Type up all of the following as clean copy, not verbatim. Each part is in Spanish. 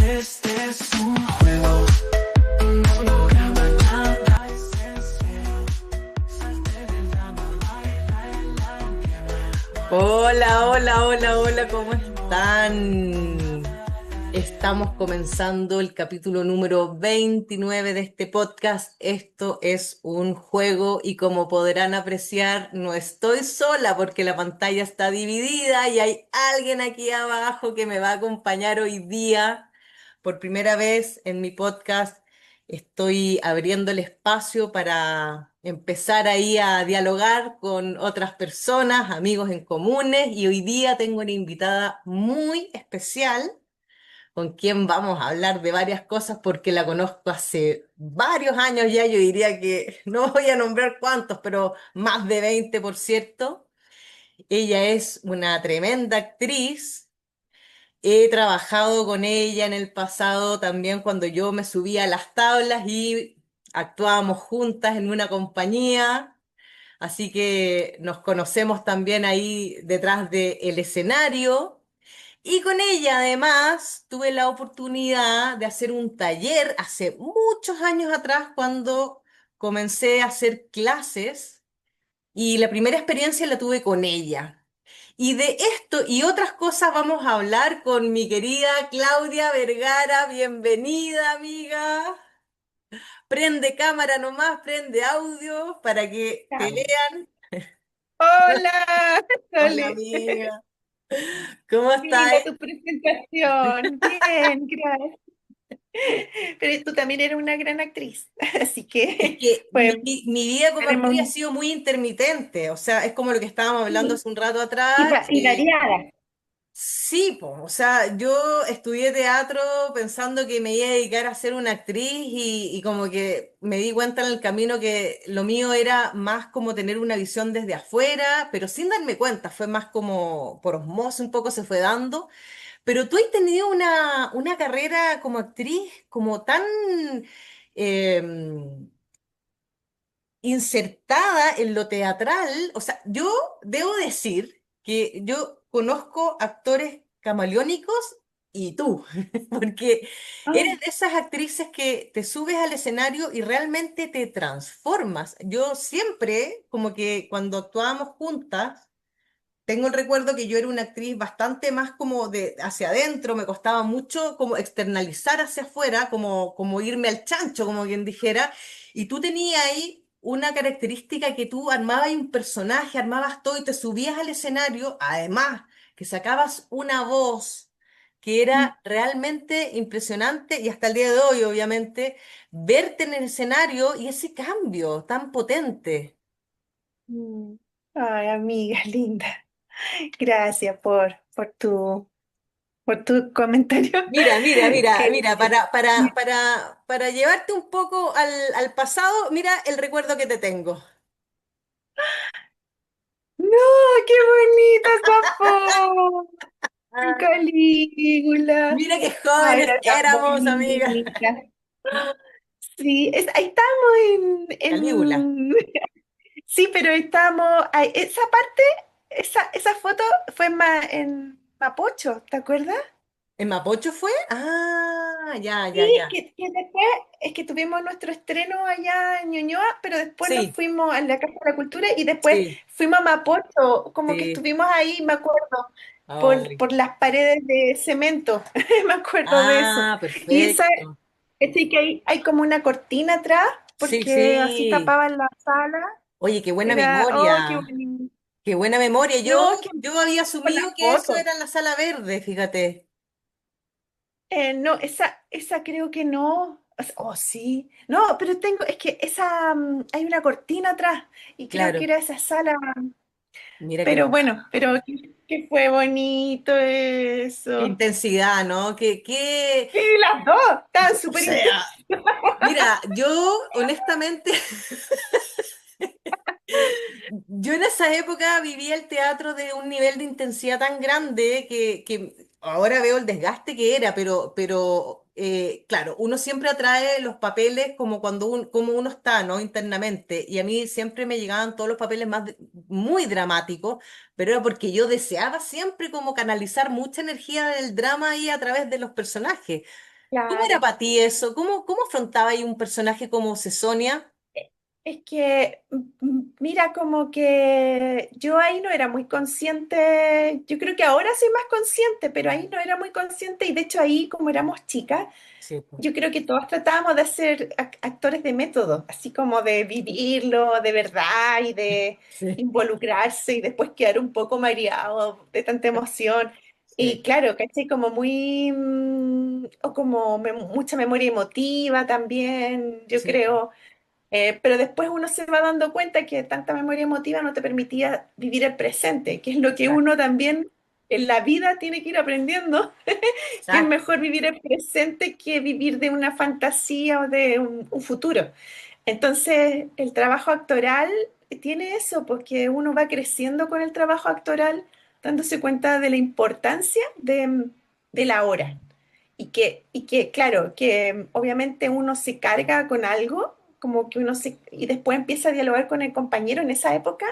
Este es un juego, no programa nada esencial. Salte del drama, baila en la nieve. Hola, hola, hola, hola, ¿cómo están? Estamos comenzando el capítulo número 29 de este podcast. Esto es un juego y como podrán apreciar, no estoy sola porque la pantalla está dividida y hay alguien aquí abajo que me va a acompañar hoy día. Por primera vez en mi podcast estoy abriendo el espacio para empezar ahí a dialogar con otras personas, amigos en comunes, y hoy día tengo una invitada muy especial con quien vamos a hablar de varias cosas porque la conozco hace varios años ya, yo diría que no voy a nombrar cuántos, pero más de 20 por cierto. Ella es una tremenda actriz. He trabajado con ella en el pasado también cuando yo me subía a las tablas y actuábamos juntas en una compañía, así que nos conocemos también ahí detrás del escenario. Y con ella además tuve la oportunidad de hacer un taller hace muchos años atrás cuando comencé a hacer clases y la primera experiencia la tuve con ella. Y de esto y otras cosas vamos a hablar con mi querida Claudia Vergara. Bienvenida, amiga. Prende cámara nomás, prende audio para que te Chao. vean. Hola, Hola, Sole. amiga. ¿Cómo Qué estás? linda tu presentación. Bien, gracias. Pero tú también eres una gran actriz, así Es que que pues mi vida como tenemos actriz ha sido muy intermitente, o sea, es como lo que estábamos hablando y, hace un rato atrás. y variada. Sí, po, o sea, yo estudié teatro pensando que me iba a dedicar a ser una actriz y como que me di cuenta en el camino que lo mío era más como tener una visión desde afuera, pero sin darme cuenta, fue más como por osmosis un poco se fue dando. Pero tú has tenido una carrera como actriz como tan em, insertada en lo teatral. O sea, yo debo decir que yo conozco actores camaleónicos y tú, porque eres Ah, de esas actrices que te subes al escenario y realmente te transformas. Yo siempre, como que cuando actuábamos juntas, tengo el recuerdo que yo era una actriz bastante más como de hacia adentro, me costaba mucho como externalizar hacia afuera, como irme al chancho, como quien dijera, y tú tenías ahí una característica que tú armabas ahí un personaje, armabas todo y te subías al escenario, además que sacabas una voz que mm, era realmente impresionante y hasta el día de hoy, obviamente, verte en el escenario y ese cambio tan potente. mm. Ay, amiga linda. Gracias por tu comentario. Mira, mira, mira, Que, mira, para llevarte un poco al pasado, mira el recuerdo que te tengo. no, qué bonita esa foto. En Ah, Calígula. mira qué Ay, jóvenes era tan éramos, amigas. bonita. Sí, ahí estamos Calígula. Sí, pero estamos... esa parte, esa foto fue en Mapocho, ¿te acuerdas? ¿En Mapocho fue? Ah, ya, ya, Sí, ya. que después es que tuvimos nuestro estreno allá en Ñuñoa, pero después nos Sí, fuimos a la Casa de la Cultura y después sí, fuimos a Mapocho, como que sí. estuvimos ahí, me acuerdo, Ay. por las paredes de cemento, me acuerdo de eso. Ah, Y esa, perfecto. sí que hay como una cortina atrás, Sí, porque así sí. tapaban la sala. Oye, qué buena Era, oh, qué memoria. bonito. Qué buena memoria. No, qué Yo había con asumido la que eso foto. era en la sala verde, fíjate. No, esa creo que no. Oh, sí. No, pero es que esa, hay una cortina atrás y creo que Claro. era esa sala. Mira qué Pero bueno, pero que fue bonito qué eso. intensidad, ¿no? Sí, las dos, estaban O súper sea, intensas. mira, yo honestamente, yo en esa época vivía el teatro de un nivel de intensidad tan grande que ahora veo el desgaste que era, pero claro, uno siempre atrae los papeles como cuando como uno está, ¿no? Internamente. Y a mí siempre me llegaban todos los papeles muy dramáticos, pero era porque yo deseaba siempre como canalizar mucha energía del drama ahí a través de los personajes. ¿Cómo era claro. para ti eso? ¿Cómo afrontaba ahí un personaje como Cesonia? Es que, mira, como que yo ahí no era muy consciente, yo creo que ahora soy más consciente, pero ahí no era muy consciente y de hecho ahí como éramos chicas, Sí, pues. yo creo que todos tratábamos de ser actores de método, así como de vivirlo de verdad y de Sí, involucrarse y después quedar un poco mareado de tanta emoción. Y sí, claro, ¿cachai? Como muy, o como mucha memoria emotiva también, yo sí, creo. Pero después uno se va dando cuenta que tanta memoria emotiva no te permitía vivir el presente, que es lo que exacto, uno también en la vida tiene que ir aprendiendo, que es exacto. mejor vivir el presente que vivir de una fantasía o de un futuro. Entonces, el trabajo actoral tiene eso, porque uno va creciendo con el trabajo actoral, dándose cuenta de la importancia de la hora. Claro, que obviamente uno se carga con algo, como que y después empieza a dialogar con el compañero en esa época,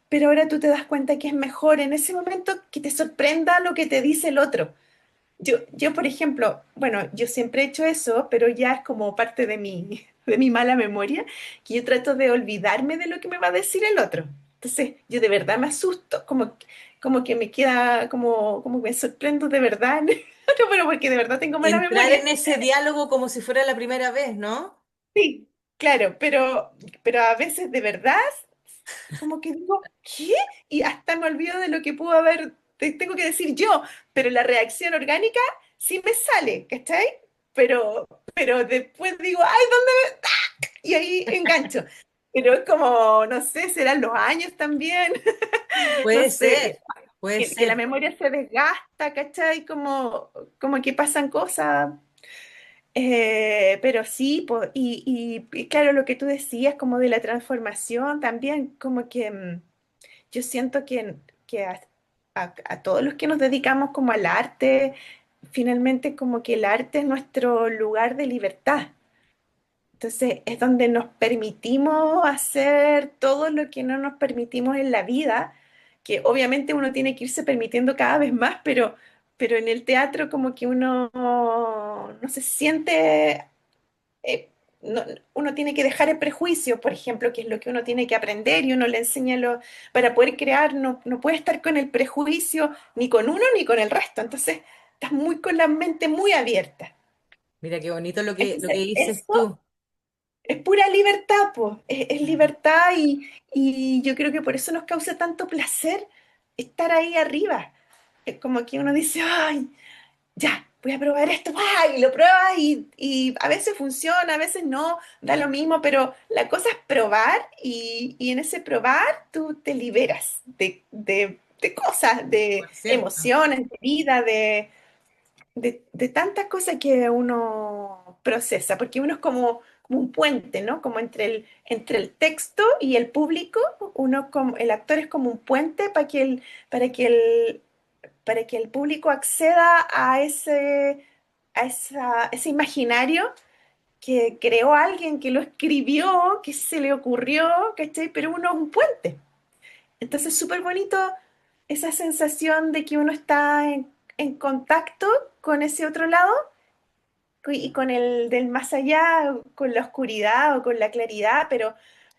pero ahora tú te das cuenta que es mejor en ese momento que te sorprenda lo que te dice el otro. Yo, por ejemplo, bueno, yo siempre he hecho eso, pero ya es como parte de de mi mala memoria, que yo trato de olvidarme de lo que me va a decir el otro. Entonces, yo de verdad me asusto, como que me queda, como que me sorprendo de verdad, no, pero porque de verdad tengo mala Entrar memoria. en ese diálogo como si fuera la primera vez, ¿no? Sí, claro, pero a veces de verdad, como que digo, ¿qué? Y hasta me olvido de lo que pudo haber, tengo que decir yo, pero la reacción orgánica sí me sale, ¿cachai? Pero después digo, ay, ¿dónde? Y ahí engancho. Pero es como, no sé, serán los años también, no Puede sé, ser, puede que la ser. memoria se desgasta, ¿cachai? Como que pasan cosas. Pero sí, y claro, lo que tú decías como de la transformación también, como que yo siento que a todos los que nos dedicamos como al arte, finalmente como que el arte es nuestro lugar de libertad. Entonces es donde nos permitimos hacer todo lo que no nos permitimos en la vida, que obviamente uno tiene que irse permitiendo cada vez más, pero en el teatro como que uno no se siente eh, uno tiene que dejar el prejuicio, por ejemplo, que es lo que uno tiene que aprender y uno le enseña para poder crear, no puede estar con el prejuicio ni con uno ni con el resto. Entonces, estás muy con la mente muy abierta. Mira qué bonito lo que Entonces, dices eso tú. es pura libertad, pues. Es libertad y yo creo que por eso nos causa tanto placer estar ahí arriba. Es como que uno dice, ay, ya, voy a probar esto, ¡ah! Y lo pruebas y a veces funciona, a veces no, da lo mismo, pero la cosa es probar y en ese probar tú te liberas de cosas, de Por cierto. emociones, de vida, de tantas cosas que uno procesa, porque uno es como un puente, ¿no? Como entre el texto y el público, el actor es como un puente para que el, para que el público acceda ese imaginario que creó alguien, que lo escribió, que se le ocurrió, ¿cachai? Pero uno es un puente. Entonces, súper bonito esa sensación de que uno está en contacto con ese otro lado y con el del más allá, con la oscuridad o con la claridad, pero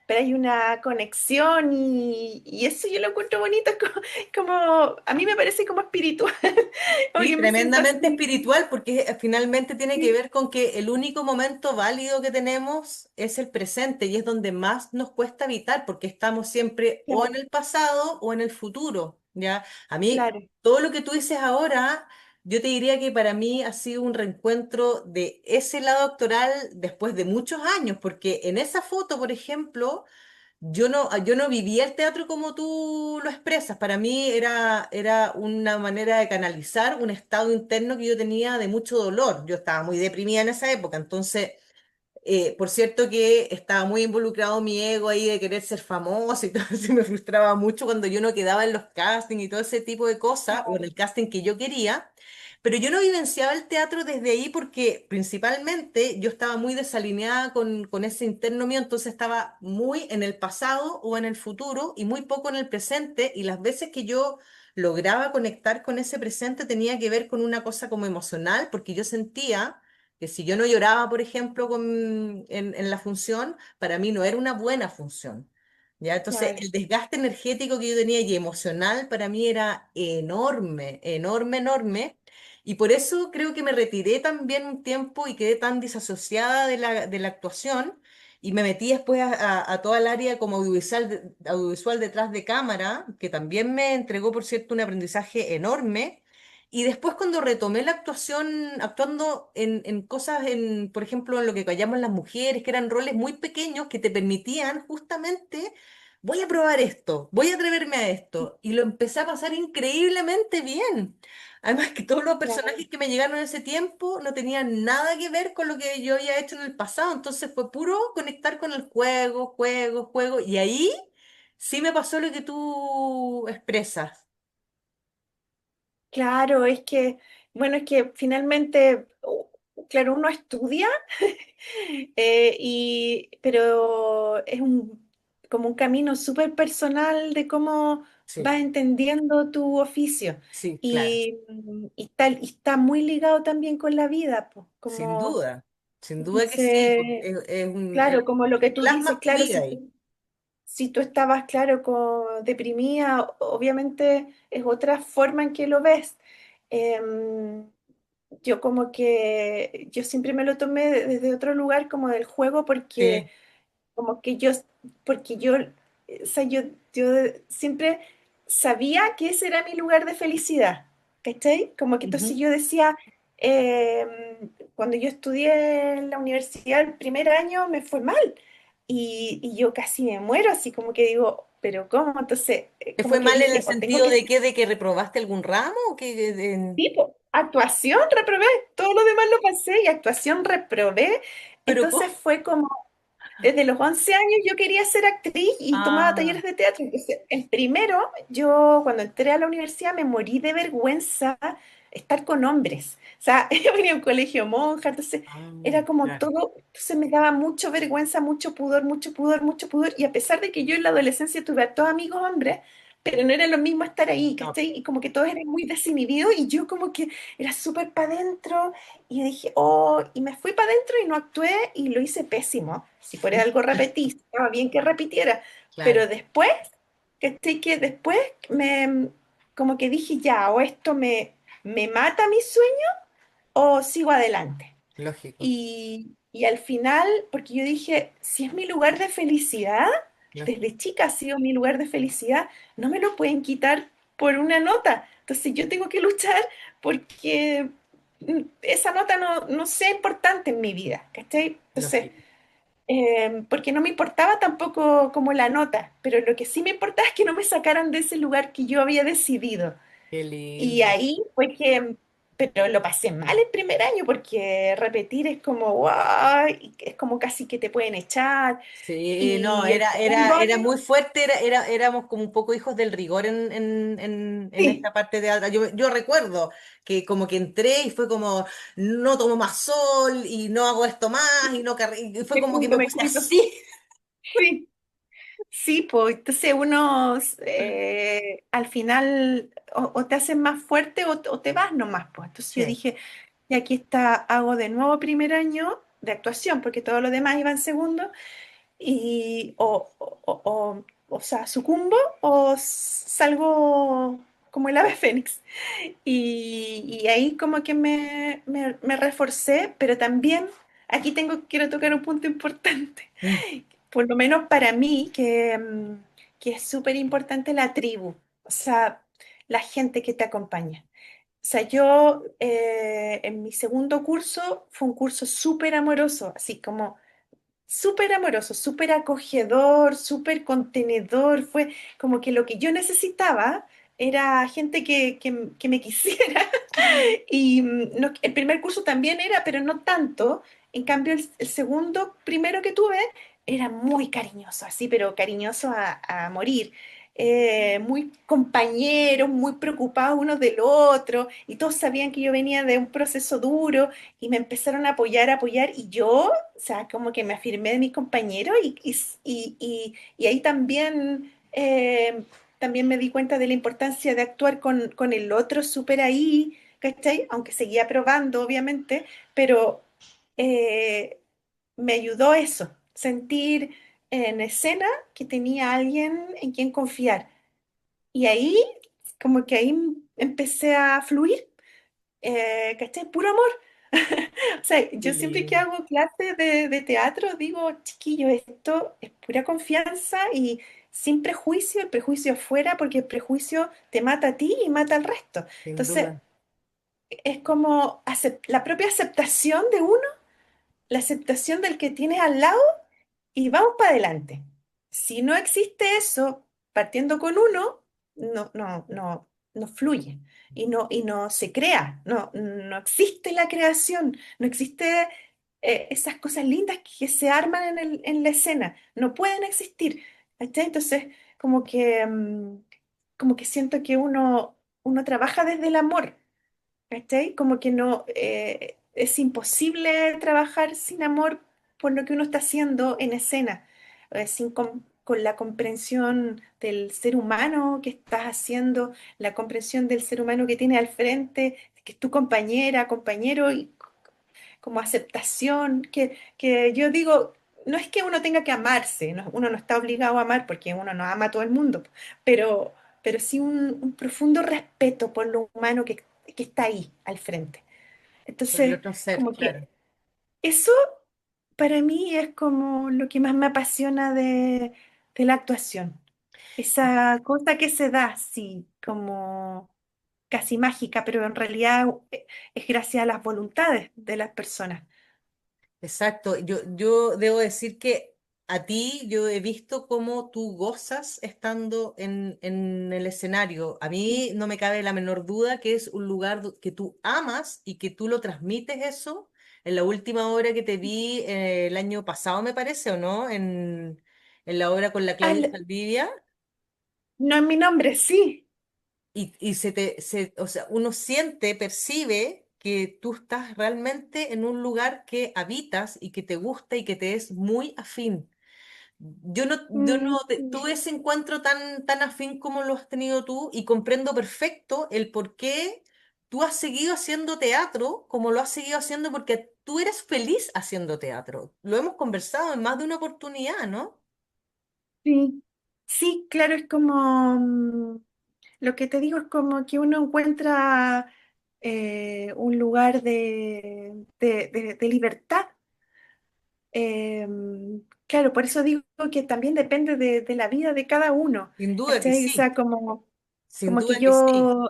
hay una conexión y eso yo lo encuentro bonito, es a mí me parece como espiritual, como Sí, que me siento tremendamente así. espiritual porque finalmente tiene que Sí, ver con que el único momento válido que tenemos es el presente y es donde más nos cuesta evitar porque estamos siempre o en claro, el pasado o en el futuro, ¿ya? A mí, claro, todo lo que tú dices ahora, yo te diría que para mí ha sido un reencuentro de ese lado actoral después de muchos años, porque en esa foto, por ejemplo, yo no vivía el teatro como tú lo expresas. Para mí era una manera de canalizar un estado interno que yo tenía de mucho dolor. Yo estaba muy deprimida en esa época, entonces por cierto que estaba muy involucrado mi ego ahí de querer ser famoso y todo eso, y me frustraba mucho cuando yo no quedaba en los castings y todo ese tipo de cosas, o en claro, el casting que yo quería, pero yo no vivenciaba el teatro desde ahí porque principalmente yo estaba muy desalineada con ese interno mío, entonces estaba muy en el pasado o en el futuro y muy poco en el presente, y las veces que yo lograba conectar con ese presente tenía que ver con una cosa como emocional, porque yo sentía que si yo no lloraba, por ejemplo, en la función, para mí no era una buena función. ¿Ya? Entonces, claro, el desgaste energético que yo tenía y emocional para mí era enorme, enorme, enorme. Y por eso creo que me retiré también un tiempo y quedé tan disasociada de la actuación y me metí después a toda el área como audiovisual, audiovisual detrás de cámara, que también me entregó, por cierto, un aprendizaje enorme. Y después cuando retomé la actuación, actuando en cosas, por ejemplo, en lo que callamos las mujeres, que eran roles muy pequeños que te permitían justamente, voy a probar esto, voy a atreverme a esto. Y lo empecé a pasar increíblemente bien. Además que todos los claro. personajes que me llegaron en ese tiempo no tenían nada que ver con lo que yo había hecho en el pasado, entonces fue puro conectar con el juego, juego, juego, y ahí sí me pasó lo que tú expresas. Claro, es que, bueno, es que finalmente, claro, uno estudia, pero es como un camino súper personal de cómo Sí, vas entendiendo tu oficio. sí, claro, Y está muy ligado también con la vida, pues, como sin duda que sí, porque dice, claro, como lo que tú dices, plasmas tu claro, vida ahí. si tú estabas, claro, deprimida, obviamente es otra forma en que lo ves. Em, yo como que, yo siempre me lo tomé desde otro lugar como del juego porque Sí, como que yo, o sea, yo siempre sabía que ese era mi lugar de felicidad, ¿cachai? Como que entonces ujú. yo decía, cuando yo estudié en la universidad el primer año me fue mal y yo casi me muero, así como que digo, pero ¿cómo? Entonces, ¿Te como fue que mal en el dije, o tengo sentido que, de que reprobaste algún ramo o que tipo, actuación reprobé, todo lo demás lo pasé y actuación reprobé, pero entonces cómo? fue como... Desde los 11 años yo quería ser actriz y tomaba Ah, talleres de teatro. Entonces, el primero, yo cuando entré a la universidad me morí de vergüenza estar con hombres. O sea, yo venía a un colegio monja, entonces ah, era como claro, todo, entonces me daba mucho vergüenza, mucho pudor, mucho pudor, mucho pudor. Y a pesar de que yo en la adolescencia tuve a todos amigos hombres, pero no era lo mismo estar ahí, no, ¿cachai? Y como que todos eran muy desinhibidos y yo como que era súper para adentro y dije, oh, y me fui para adentro y no actué y lo hice pésimo. Si fuera algo repetí, estaba bien que repitiera. claro, Pero después, que después como que dije, ya, o esto me mata mi sueño o sigo adelante. lógico, Y al final, porque yo dije, si es mi lugar de felicidad, lógico, desde chica ha sido mi lugar de felicidad, no me lo pueden quitar por una nota. Entonces yo tengo que luchar porque esa nota no sea importante en mi vida, ¿cachai? Entonces, lógico. porque no me importaba tampoco como la nota, pero lo que sí me importaba es que no me sacaran de ese lugar que yo había decidido. Qué Y lindo. ahí fue que, pero lo pasé mal el primer año porque repetir es como, wow, y es como casi que te pueden echar. Sí, no, Y el segundo era año, muy fuerte, éramos como un poco hijos del rigor en sí, esta parte de alta. Yo recuerdo que como que entré y fue como, no tomo más sol y no hago esto más y no y fue como que me me puse cuido. así. Sí, sí, pues entonces uno al final o te haces más fuerte o te vas nomás, pues. Entonces yo Sí. dije, y aquí está, hago de nuevo primer año de actuación, porque todo lo demás iba en segundo, y o sea, sucumbo o salgo como el ave fénix. Y ahí como que me reforcé, pero también aquí quiero tocar un punto importante, Mm, por lo menos para mí, que es súper importante la tribu, o sea, la gente que te acompaña. O sea, yo en mi segundo curso fue un curso súper amoroso, así como súper amoroso, súper acogedor, súper contenedor. Fue como que lo que yo necesitaba era gente que me quisiera. Y el primer curso también era, pero no tanto. En cambio, el segundo, primero que tuve, era muy cariñoso, así, pero cariñoso a morir. Muy compañeros, muy preocupados unos del otro, y todos sabían que yo venía de un proceso duro y me empezaron a apoyar, y yo, o sea, como que me afirmé de mis compañeros y ahí también, también me di cuenta de la importancia de actuar con el otro súper ahí, ¿cachai? Aunque seguía probando, obviamente, pero, eh, me ayudó eso, sentir en escena que tenía alguien en quien confiar. Y ahí, como que ahí empecé a fluir, ¿cachai? Puro amor. O sea, Qué yo siempre que lindo. hago clases de teatro digo, chiquillo, esto es pura confianza y sin prejuicio, el prejuicio fuera porque el prejuicio te mata a ti y mata al resto. Sin Entonces, duda. es como la propia aceptación de uno, la aceptación del que tienes al lado y vamos para adelante. Si no existe eso, partiendo con uno, no fluye y no se crea, no existe la creación, no existe esas cosas lindas que se arman en la escena, no pueden existir. ¿Cachai? Entonces, como que siento que uno trabaja desde el amor. ¿Cachai? Como que no, es imposible trabajar sin amor por lo que uno está haciendo en escena, con la comprensión del ser humano que estás haciendo, la comprensión del ser humano que tienes al frente, que es tu compañera, compañero, y como aceptación, que yo digo, no es que uno tenga que amarse, uno no está obligado a amar porque uno no ama a todo el mundo, pero, pero sí un profundo respeto por lo humano que está ahí al frente. Por el Entonces, otro ser, como claro. que eso para mí es como lo que más me apasiona de la actuación. Esa cosa que se da así, como casi mágica, pero en realidad es gracias a las voluntades de las personas. Exacto. Yo debo decir que a ti yo he visto cómo tú gozas estando en el escenario. A mí no me cabe la menor duda que es un lugar que tú amas y que tú lo transmites eso. En la última obra que te vi el año pasado, me parece, ¿o no? En la obra con la Claudia Al- Saldivia. no en mi nombre, sí. Y o sea, uno siente, percibe que tú estás realmente en un lugar que habitas y que te gusta y que te es muy afín. Yo no Mm, tuve ese encuentro tan afín como lo has tenido tú y comprendo perfecto el por qué tú has seguido haciendo teatro como lo has seguido haciendo porque tú eres feliz haciendo teatro. Lo hemos conversado en más de una oportunidad, ¿no? sí, sí, claro, es como, lo que te digo es como que uno encuentra un lugar de libertad. Claro, por eso digo que también depende de la vida de cada uno. Sin duda que ¿Cachai? O sí, sea, sin como que duda que sí. yo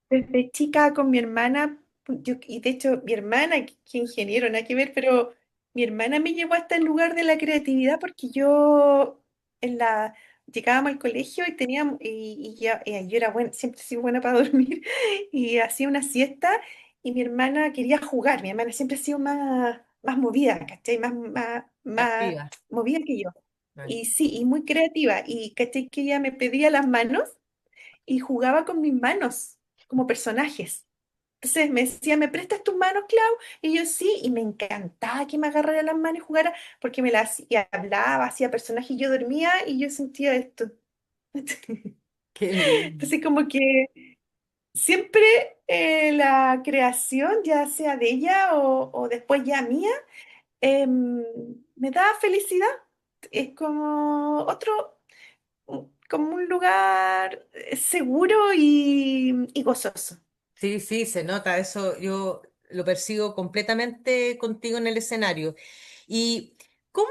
desde chica con mi hermana, y de hecho mi hermana, que ingeniero, nada que ver, pero mi hermana me llevó hasta el lugar de la creatividad porque llegábamos al colegio y teníamos, yo era buena, siempre he sido buena para dormir, y hacía una siesta y mi hermana quería jugar, mi hermana siempre ha sido más movida, ¿cachai? Más Activa. movida que yo. Vale. Y sí, y muy creativa, y ¿cachai? Que ella me pedía las manos y jugaba con mis manos como personajes. Entonces me decía, ¿me prestas tus manos, Clau? Y yo sí, y me encantaba que me agarrara las manos y jugara, porque me las hacía, hablaba, hacía personajes, y yo dormía y yo sentía esto. Qué lindo. Entonces como que siempre la creación, ya sea de ella o después ya mía, me da felicidad. Es como como un lugar seguro y gozoso. Sí, sí, se nota eso. Yo lo percibo completamente contigo en el escenario. ¿Y cómo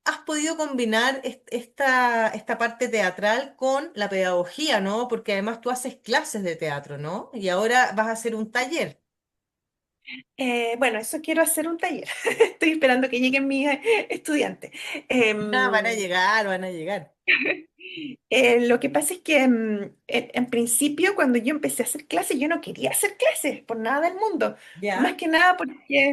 has podido combinar esta parte teatral con la pedagogía, ¿no? Porque además tú haces clases de teatro, ¿no? Y ahora vas a hacer un taller. Bueno, eso quiero hacer un taller. Estoy esperando que lleguen mis estudiantes. Ah, van a Em, llegar, van a llegar. lo que pasa es que en principio cuando yo empecé a hacer clases, yo no quería hacer clases por nada del mundo. Más ¿Ya? que nada porque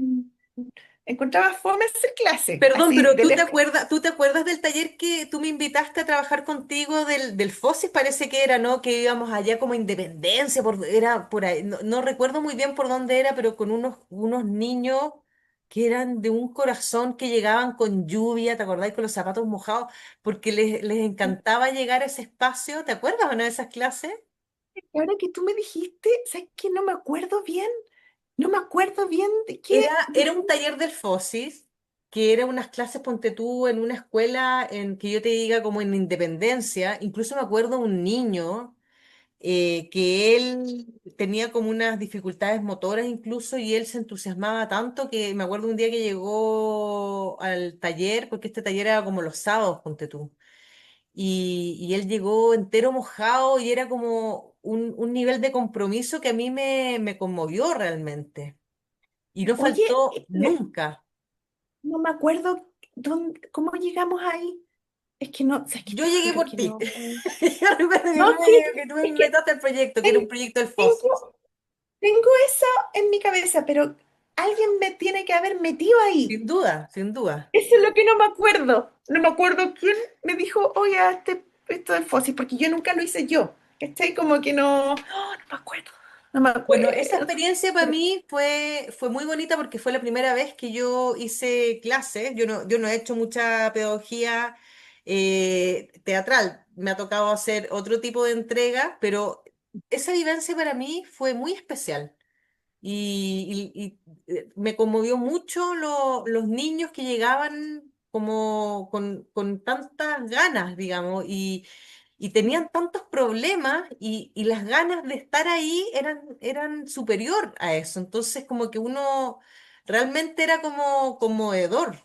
encontraba fome hacer clases, Perdón, así pero de lejos. tú te acuerdas del taller que tú me invitaste a trabajar contigo del FOSIS? Parece que era, ¿no? Que íbamos allá como a Independencia, era por ahí, no recuerdo muy bien por dónde era, pero con unos niños que eran de un corazón que llegaban con lluvia, ¿te acordás? Con los zapatos mojados, porque les encantaba llegar a ese espacio, ¿te acuerdas o no de esas clases? Ahora que tú me dijiste, ¿sabes qué? No me acuerdo bien. No me acuerdo bien Era un taller del FOSIS, que era unas clases, ponte tú, en una escuela en que yo te diga como en Independencia. Incluso me acuerdo un niño que él tenía como unas dificultades motoras incluso y él se entusiasmaba tanto que me acuerdo un día que llegó al taller, porque este taller era como los sábados, ponte tú, y él llegó entero mojado y era como un nivel de compromiso que a mí me conmovió realmente y no Oye, faltó nunca. no me acuerdo cómo llegamos ahí. Es que no, es que Yo te llegué juro por que ti. no. Yo recuerdo No, sí, que tú me es que invitaste al proyecto, que era un ten- proyecto del FOSIS. tengo, tengo eso en mi cabeza, pero alguien me tiene que haber metido ahí. Sin duda, sin duda. Eso es lo que no me acuerdo. No me acuerdo quién me dijo, oye, esto del fósil, porque yo nunca lo hice yo. ¿Cachai? Como que no, no me acuerdo. No me Bueno, esa acuerdo. experiencia para mí fue muy bonita porque fue la primera vez que yo hice clases. Yo no he hecho mucha pedagogía teatral. Me ha tocado hacer otro tipo de entrega, pero esa vivencia para mí fue muy especial. Me conmovió mucho los niños que llegaban como con tantas ganas, digamos, y tenían tantos problemas y las ganas de estar ahí eran superior a eso. Entonces, como que uno realmente era como conmovedor.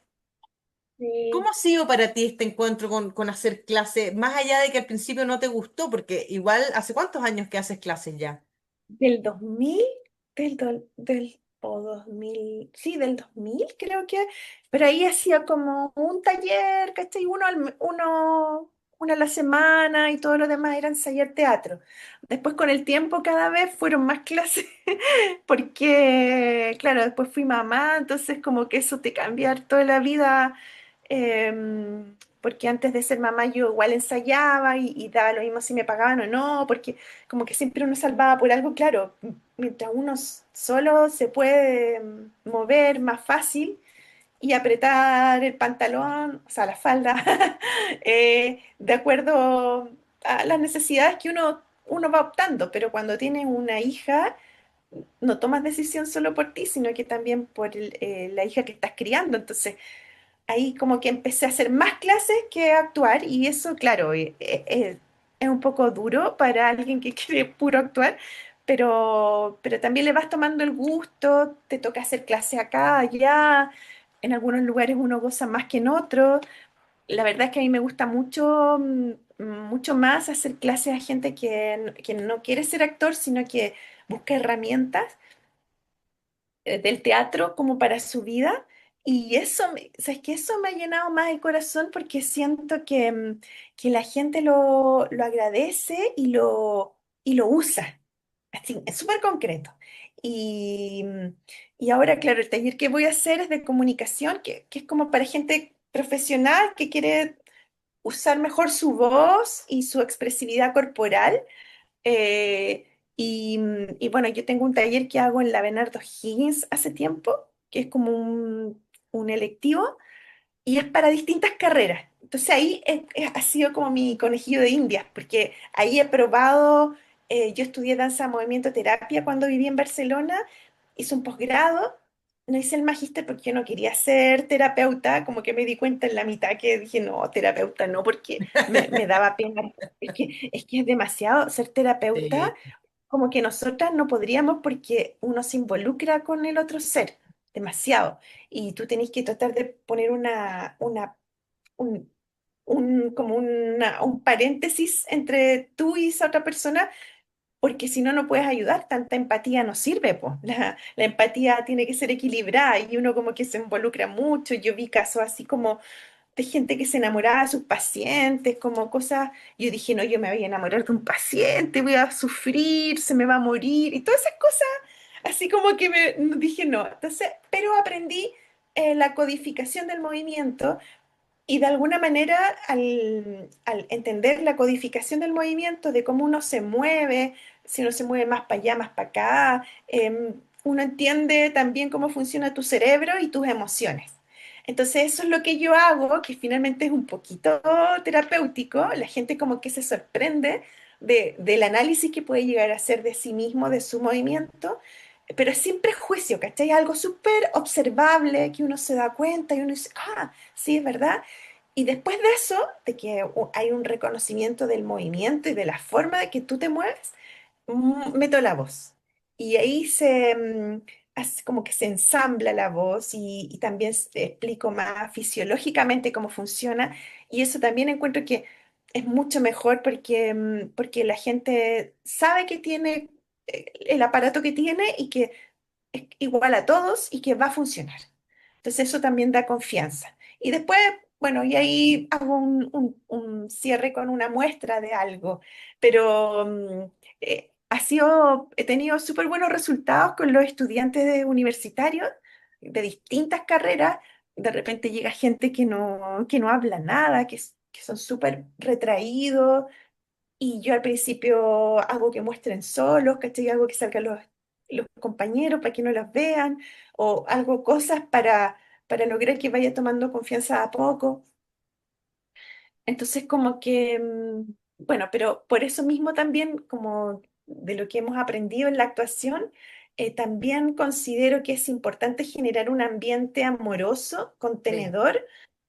¿Cómo Sí. ha sido para ti este encuentro con hacer clase, más allá de que al principio no te gustó? Porque igual, ¿hace cuántos años que haces clases ya? Del 2000, o 2000, sí, del 2000 creo que, pero ahí hacía como un taller, ¿cachai? Uno a la semana y todo lo demás era ensayar teatro. Después con el tiempo cada vez fueron más clases, porque claro, después fui mamá, entonces como que eso te cambia toda la vida, porque antes de ser mamá yo igual ensayaba y daba lo mismo si me pagaban o no, porque como que siempre uno salvaba por algo, claro, mientras uno solo se puede mover más fácil y apretar el pantalón, o sea, la falda, de acuerdo a las necesidades que uno va optando, pero cuando tienes una hija, no tomas decisión solo por ti, sino que también por la hija que estás criando, entonces ahí como que empecé a hacer más clases que actuar y eso, claro, es un poco duro para alguien que quiere puro actuar, pero también le vas tomando el gusto, te toca hacer clase acá, allá, en algunos lugares uno goza más que en otros. La verdad es que a mí me gusta mucho, mucho más hacer clases a gente que no quiere ser actor, sino que busca herramientas del teatro como para su vida. Y eso, ¿sabes qué? Eso me ha llenado más el corazón porque siento que la gente lo agradece y lo usa. Así, es súper concreto. Y, y ahora, claro, el taller que voy a hacer es de comunicación, que es como para gente profesional que quiere usar mejor su voz y su expresividad corporal y bueno, yo tengo un taller que hago en la Bernardo Higgins hace tiempo, que es como un electivo, y es para distintas carreras. Entonces ahí ha sido como mi conejillo de Indias, porque ahí he probado, yo estudié danza, movimiento, terapia cuando viví en Barcelona, hice un posgrado, no hice el magíster porque yo no quería ser terapeuta, como que me di cuenta en la mitad que dije, no, terapeuta no, porque me daba pena, es que es demasiado ser terapeuta, Sí. como que nosotras no podríamos porque uno se involucra con el otro ser demasiado y tú tenés que tratar de poner un, como un paréntesis entre tú y esa otra persona porque si no, no puedes ayudar, tanta empatía no sirve, pues. La empatía tiene que ser equilibrada y uno como que se involucra mucho. Yo vi casos así como de gente que se enamoraba de sus pacientes, como cosas, yo dije, no, yo me voy a enamorar de un paciente, voy a sufrir, se me va a morir, y todas esas cosas, así como que dije, no, entonces, pero aprendí la codificación del movimiento y de alguna manera al entender la codificación del movimiento, de cómo uno se mueve, si uno se mueve más para allá, más para acá, uno entiende también cómo funciona tu cerebro y tus emociones. Entonces eso es lo que yo hago, que finalmente es un poquito terapéutico. La gente como que se sorprende del análisis que puede llegar a hacer de sí mismo, de su movimiento. pero es sin prejuicio, ¿cachai? Algo súper observable que uno se da cuenta y uno dice, ah, sí, es verdad. Y después de eso, de que hay un reconocimiento del movimiento y de la forma de que tú te mueves, meto la voz. Y ahí hace como que se ensambla la voz y también explico más fisiológicamente cómo funciona. Y eso también encuentro que es mucho mejor porque la gente sabe que tiene el aparato que tiene y que es igual a todos y que va a funcionar. Entonces eso también da confianza. Y después, bueno, y ahí hago un cierre con una muestra de algo, pero he tenido súper buenos resultados con los estudiantes universitarios de distintas carreras. De repente llega gente que no habla nada, que son súper retraídos, y yo al principio hago que muestren solos, ¿cachai? Hago que salgan los compañeros para que no los vean, o hago cosas para lograr que vaya tomando confianza a poco. Entonces, como que, bueno, pero por eso mismo también, como de lo que hemos aprendido en la actuación, también considero que es importante generar un ambiente amoroso, Sí, contenedor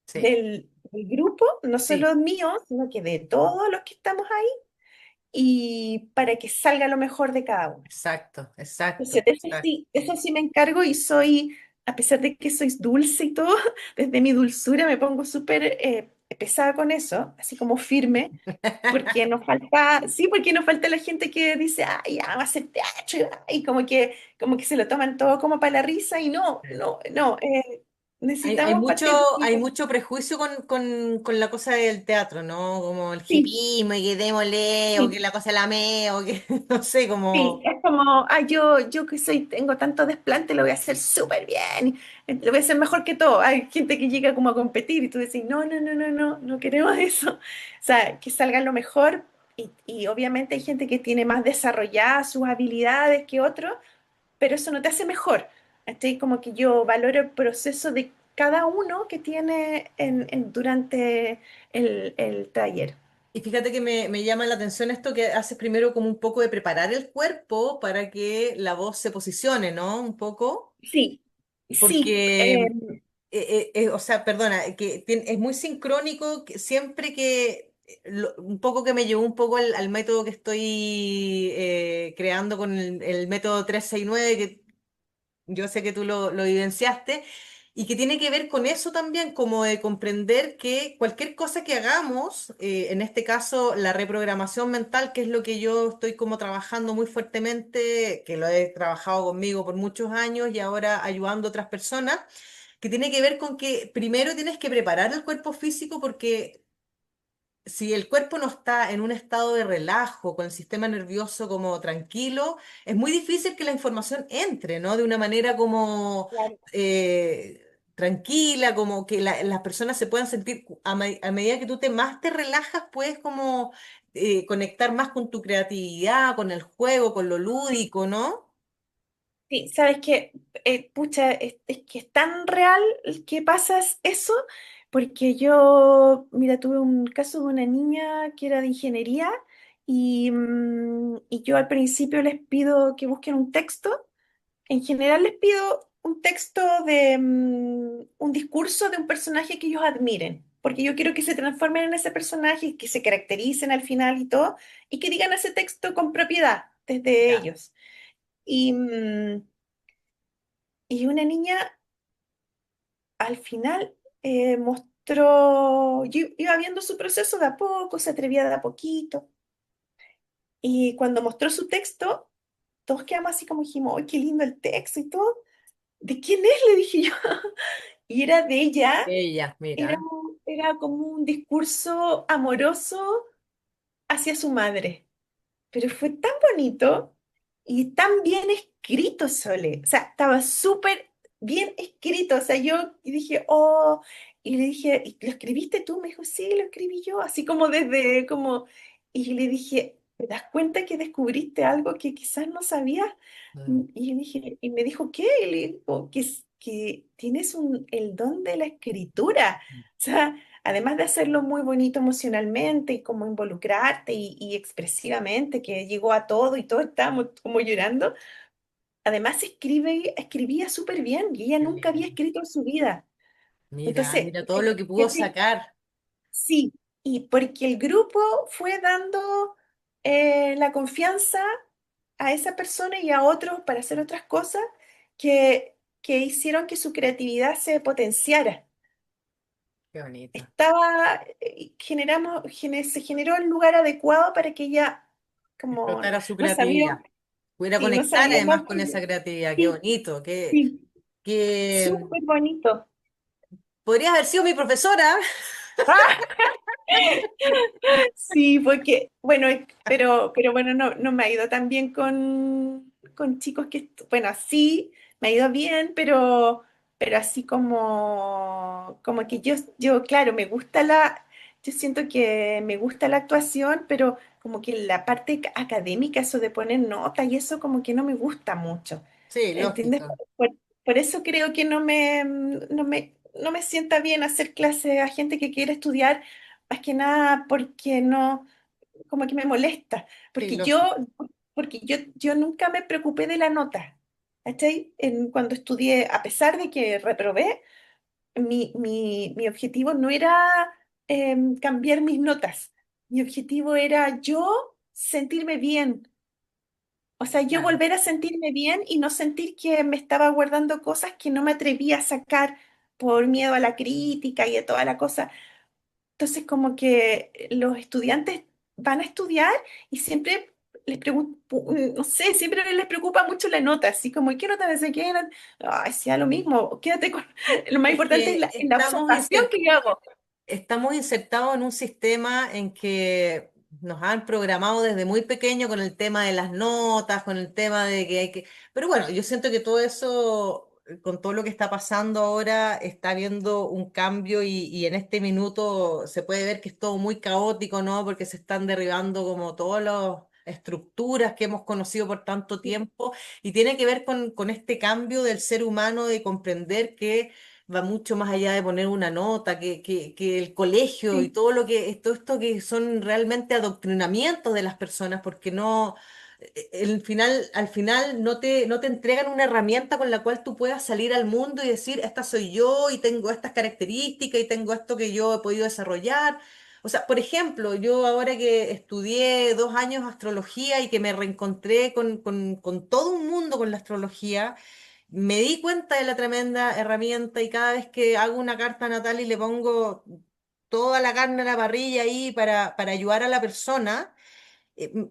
sí, del grupo, no sí, solo mío, sino que de todos los que estamos ahí y para que salga lo mejor de cada uno. exacto, exacto, Entonces, exacto. de eso sí me encargo y soy, a pesar de que soy dulce y todo, desde mi dulzura me pongo súper pesada con eso, así como firme, porque nos falta, sí, porque nos falta la gente que dice, ay, ya va a hacer teatro, y como que se lo toman todo como para la risa y no, no, no, necesitamos partir Hay de... mucho prejuicio con la cosa del teatro, ¿no? Como el Sí, hipismo y que démosle, o que sí. la cosa la me, o que no sé, Sí, como... es como, ay, yo que soy, tengo tanto desplante, lo voy a hacer súper bien, lo voy a hacer mejor que todo. Hay gente que llega como a competir y tú decís, no, no, no, no, no, no queremos eso. O sea, que salga lo mejor y obviamente hay gente que tiene más desarrolladas sus habilidades que otros, pero eso no te hace mejor. Estoy como que yo valoro el proceso de cada uno que tiene durante el taller. Y fíjate que me llama la atención esto que haces primero como un poco de preparar el cuerpo para que la voz se posicione, ¿no? Un poco, Sí, sí, porque o sea, perdona, que es muy sincrónico que siempre que, un poco que me llevó un poco al método que estoy creando con el método 369 que yo sé que tú lo vivenciaste, y que tiene que ver con eso también, como de comprender que cualquier cosa que hagamos, en este caso la reprogramación mental, que es lo que yo estoy como trabajando muy fuertemente, que lo he trabajado conmigo por muchos años y ahora ayudando a otras personas, que tiene que ver con que primero tienes que preparar el cuerpo físico porque si el cuerpo no está en un estado de relajo, con el sistema nervioso como tranquilo, es muy difícil que la información entre, ¿no? De una manera como claro. tranquila, como que las personas se puedan sentir, a medida que tú más te relajas, puedes como conectar más con tu creatividad, con el juego, con lo lúdico, ¿no? Sí, sabes que, pucha, es que es tan real el que pasas eso, porque yo, mira, tuve un caso de una niña que era de ingeniería y yo al principio les pido que busquen un texto. En general les pido un texto de un discurso de un personaje que ellos admiren, porque yo quiero que se transformen en ese personaje, que se caractericen al final y todo, y que digan ese texto con propiedad desde Ya. ellos. Y, mm, y una niña al final mostró, yo iba viendo su proceso de a poco, se atrevía de a poquito, y cuando mostró su texto, todos quedamos así como dijimos, ¡ay, qué lindo el texto y todo! ¿De quién es? Le dije yo. Y era de ella, Ella, era, mira. era como un discurso amoroso hacia su madre. Pero fue tan bonito y tan bien escrito, Sole. O sea, estaba súper bien escrito. O sea, yo dije, oh, y le dije, ¿y lo escribiste tú? Me dijo, sí, lo escribí yo, así como desde, como, y le dije, ¿te das cuenta que descubriste algo que quizás no sabías? Mm. Y yo dije, y me dijo, ¿qué? Y le digo, que tienes el don de la escritura. O sea, además de hacerlo muy bonito emocionalmente y como involucrarte y expresivamente, que llegó a todo y todos estábamos como llorando, además escribía súper bien y ella Qué nunca había lindo. escrito en su vida. Mira, Entonces, mira todo lo que pudo ¿cachai? sacar. Sí, y porque el grupo fue dando la confianza a esa persona y a otros para hacer otras cosas que hicieron que su creatividad se potenciara. Qué bonito. Se generó el lugar adecuado para que ella, como Explotara su no sabía, creatividad. Pudiera sí, no conectar sabía más además con esa creatividad. Qué sí, bonito. sí, Que súper bonito. podrías haber sido mi profesora. Sí, porque, bueno, pero bueno, no me ha ido tan bien con chicos bueno, sí, me ha ido bien, pero así como que claro, yo siento que me gusta la actuación, pero como que la parte académica, eso de poner notas y eso como que no me gusta mucho, Sí, ¿entiendes? lógico. Por eso creo que no me sienta bien hacer clase a gente que quiere estudiar más que nada porque no, como que me molesta, Sí, porque lógico. yo nunca me preocupé de la nota, ¿cachai? Cuando estudié, a pesar de que reprobé, mi objetivo no era cambiar mis notas, mi objetivo era yo sentirme bien, o sea, yo Claro. volver a sentirme bien y no sentir que me estaba guardando cosas que no me atrevía a sacar por miedo a la crítica y a toda la cosa. Entonces, como que los estudiantes van a estudiar y siempre les pregunto, no sé, siempre les preocupa mucho la nota, así como, ¿y qué nota me saqué? Ay, sea lo mismo, quédate con... Lo más Es importante es que es la observación que yo hago. estamos insertados en un sistema en que nos han programado desde muy pequeño con el tema de las notas, con el tema de que hay que... Pero bueno, yo siento que todo eso, con todo lo que está pasando ahora, está habiendo un cambio y en este minuto se puede ver que es todo muy caótico, ¿no? Porque se están derribando como todas las estructuras que hemos conocido por tanto tiempo y tiene que ver con este cambio del ser humano de comprender que va mucho más allá de poner una nota, que el colegio y Sí, todo lo que, todo esto que son realmente adoctrinamientos de las personas, porque no, al final no te entregan una herramienta con la cual tú puedas salir al mundo y decir, esta soy yo y tengo estas características y tengo esto que yo he podido desarrollar. O sea, por ejemplo, yo ahora que estudié 2 años astrología y que me reencontré con todo un mundo con la astrología, me di cuenta de la tremenda herramienta y cada vez que hago una carta natal y le pongo toda la carne a la parrilla ahí para ayudar a la persona,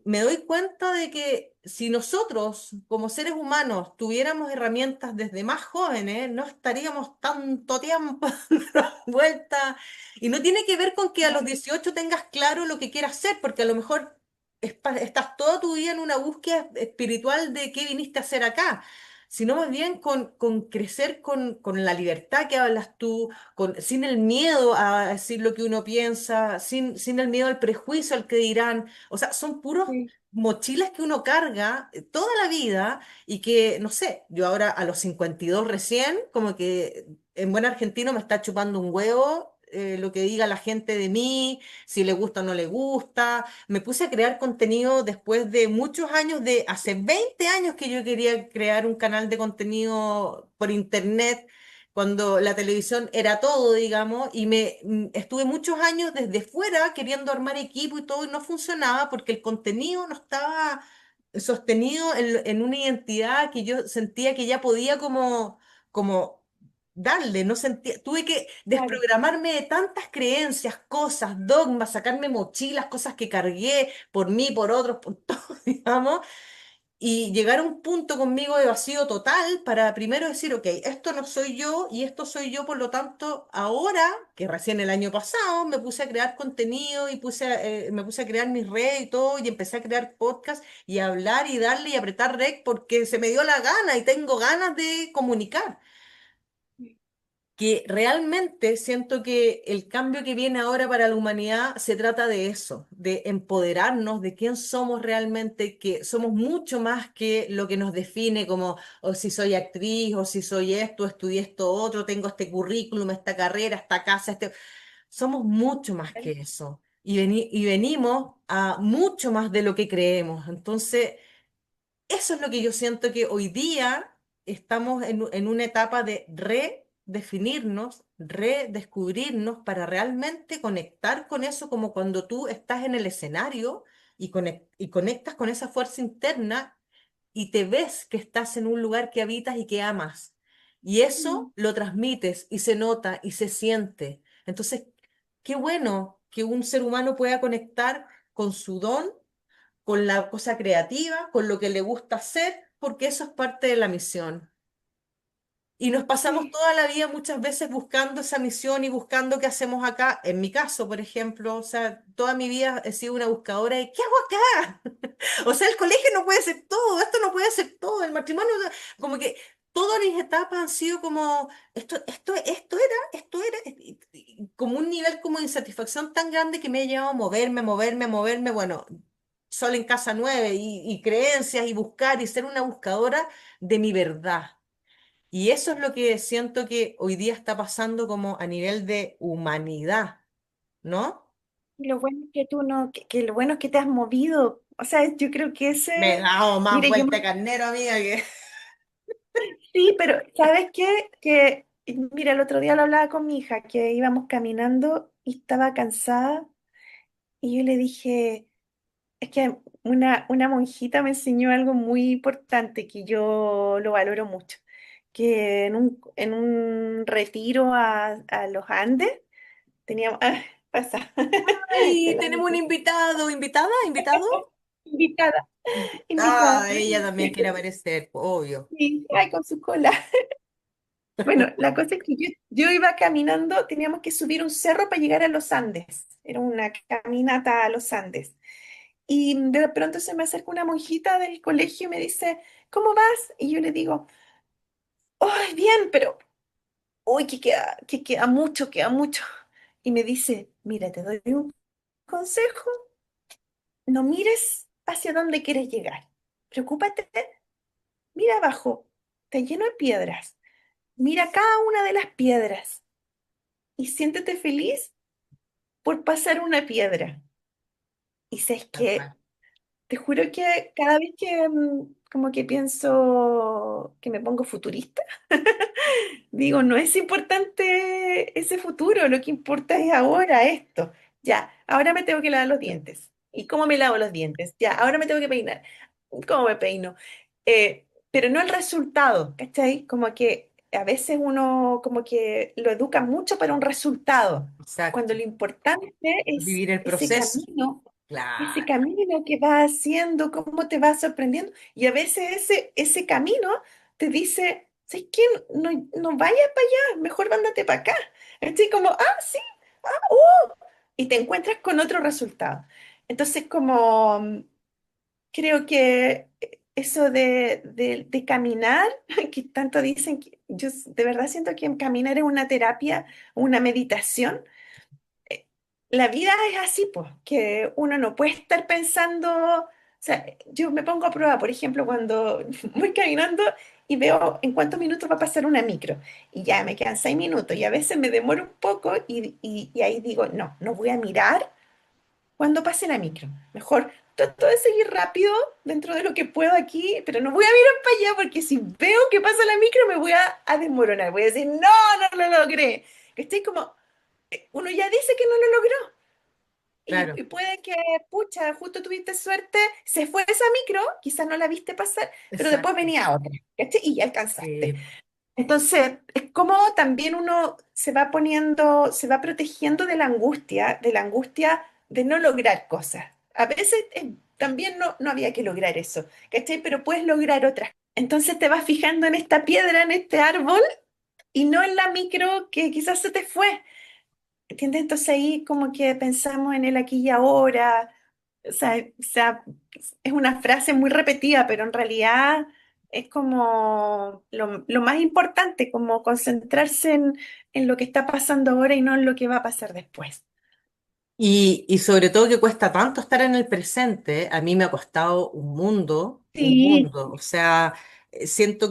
me doy cuenta de que si nosotros como seres humanos tuviéramos herramientas desde más jóvenes, no estaríamos tanto tiempo dando vuelta. Y no tiene que ver con que a los 18 tengas claro lo que quieras hacer, porque a lo mejor estás toda tu vida en una búsqueda espiritual de qué viniste a hacer acá, sino más bien con crecer con la libertad que hablas tú, sin el miedo a decir lo que uno piensa, sin el miedo al prejuicio al que dirán. O sea, son puros sí, mochilas que uno carga toda la vida y que, no sé, yo ahora a los 52 recién, como que en buen argentino me está chupando un huevo. Lo que diga la gente de mí, si le gusta o no le gusta. Me puse a crear contenido después de muchos años, de hace 20 años que yo quería crear un canal de contenido por internet cuando la televisión era todo, digamos, y estuve muchos años desde fuera queriendo armar equipo y todo, y no funcionaba porque el contenido no estaba sostenido en una identidad que yo sentía que ya podía como darle, no sentía, tuve que claro. desprogramarme de tantas creencias, cosas, dogmas, sacarme mochilas, cosas que cargué por mí, por otros, por todos, digamos, y llegar a un punto conmigo de vacío total para primero decir, ok, esto no soy yo y esto soy yo, por lo tanto, ahora, que recién el año pasado me puse a crear contenido y me puse a crear mis redes y todo y empecé a crear podcast y a hablar y darle y apretar rec porque se me dio la gana y tengo ganas de comunicar, que realmente siento que el cambio que viene ahora para la humanidad se trata de eso, de empoderarnos de quién somos realmente, que somos mucho más que lo que nos define como, o si soy actriz, o si soy esto, estudié esto otro, tengo este currículum, esta carrera, esta casa, Somos mucho más que eso. Y venimos a mucho más de lo que creemos. Entonces, eso es lo que yo siento que hoy día estamos en una etapa de redefinirnos, redescubrirnos para realmente conectar con eso, como cuando tú estás en el escenario y conectas con esa fuerza interna y te ves que estás en un lugar que habitas y que amas. Y Mm. eso lo transmites y se nota y se siente. Entonces, qué bueno que un ser humano pueda conectar con su don, con la cosa creativa, con lo que le gusta hacer, porque eso es parte de la misión. Y nos pasamos Sí, toda la vida muchas veces buscando esa misión y buscando qué hacemos acá. En mi caso, por ejemplo, o sea, toda mi vida he sido una buscadora de ¿qué hago acá? O sea, el colegio no puede ser todo, esto no puede ser todo, el matrimonio, como que todas mis etapas han sido como, esto era, como un nivel como de insatisfacción tan grande que me ha llevado a moverme, moverme, moverme, bueno, Sol en Casa 9 y creencias y buscar y ser una buscadora de mi verdad. Y eso es lo que siento que hoy día está pasando como a nivel de humanidad, ¿no? lo bueno es que tú no, que lo bueno es que te has movido. O sea, yo creo que Me he ese, dado más mire, yo vuelta de carnero, amiga, que... sí, pero ¿sabes qué? Que, mira, el otro día lo hablaba con mi hija, que íbamos caminando y estaba cansada y yo le dije, es que una monjita me enseñó algo muy importante que yo lo valoro mucho, que en un retiro a los Andes teníamos, pasa, Ay, de la tenemos un micro. invitado, ¿invitada? ¿Invitado? Invitada, invitada. Ah, ella también quiere aparecer, obvio. Sí, ay, con su cola. Bueno, la cosa es que yo iba caminando, teníamos que subir un cerro para llegar a los Andes. Era una caminata a los Andes. Y de pronto se me acerca una monjita del colegio y me dice, ¿cómo vas? Y yo le digo, ¡ay, bien! Pero, uy, que queda mucho, queda mucho. Y me dice, mira, te doy un consejo, no mires hacia dónde quieres llegar. Preocúpate, mira abajo, está lleno de piedras. Mira cada una de las piedras y siéntete feliz por pasar una piedra. Y sabes Tal que cual. te juro que cada vez que como que pienso que me pongo futurista, digo, no es importante ese futuro, lo que importa es ahora esto. Ya, ahora me tengo que lavar los dientes. ¿Y cómo me lavo los dientes? Ya, ahora me tengo que peinar. ¿Cómo me peino? Pero no el resultado, ¿cachai? Como que a veces uno como que lo educa mucho para un resultado, cuando Exacto. lo importante es Vivir el proceso. ese Claro, camino que vas haciendo, cómo te va sorprendiendo. Y a veces ese camino te dice, ¿sabes qué? No, no vayas para allá, mejor mándate para acá. Así como, sí, y te encuentras con otro resultado. Entonces, como creo que eso de caminar, que tanto dicen, que yo de verdad siento que caminar es una terapia, una meditación. La vida es así, pues, que uno no puede estar pensando, o sea, yo me pongo a prueba, por ejemplo, cuando voy caminando y veo en cuántos minutos va a pasar una micro, y ya me quedan 6 minutos, y a veces me demoro un poco, y ahí digo, no, no voy a mirar cuando pase la micro. Mejor trato de seguir rápido dentro de lo que puedo aquí, pero no voy a mirar para allá, porque si veo que pasa la micro, me voy a desmoronar, voy a decir, no, no lo logré. Que estoy como, uno ya dice que no lo logró. Y claro. puede que, pucha, justo tuviste suerte, se fue esa micro, quizás no la viste pasar, pero después Exacto. venía otra, ¿cachai? Y ya alcanzaste. Sí. Entonces, es como también uno se va poniendo, se va protegiendo de la angustia de no lograr cosas. A veces también no había que lograr eso, ¿cachai? Pero puedes lograr otras. Entonces te vas fijando en esta piedra, en este árbol, y no en la micro que quizás se te fue. ¿Entiendes? Entonces ahí como que pensamos en el aquí y ahora. O sea, es una frase muy repetida, pero en realidad es como lo más importante, como concentrarse en lo que está pasando ahora y no en lo que va a pasar después. Y sobre todo que cuesta tanto estar en el presente, a mí me ha costado un Sí, mundo. O sea, siento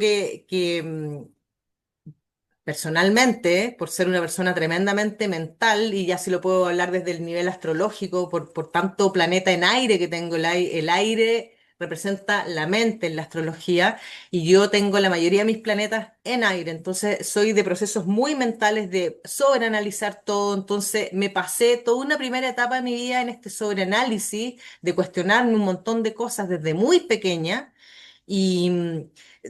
personalmente, por ser una persona tremendamente mental, y ya si lo puedo hablar desde el nivel astrológico, por tanto planeta en aire que tengo, el aire representa la mente en la astrología y yo tengo la mayoría de mis planetas en aire, entonces soy de procesos muy mentales de sobreanalizar todo, entonces me pasé toda una primera etapa de mi vida en este sobreanálisis, de cuestionarme un montón de cosas desde muy pequeña. Y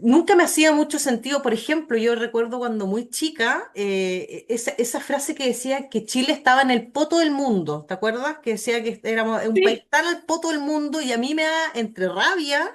nunca me hacía mucho sentido, por ejemplo, yo recuerdo cuando muy chica, esa frase que decía que Chile estaba en el poto del mundo, ¿te acuerdas? Que decía que éramos un país Sí, tan al poto del mundo y a mí me da entre rabia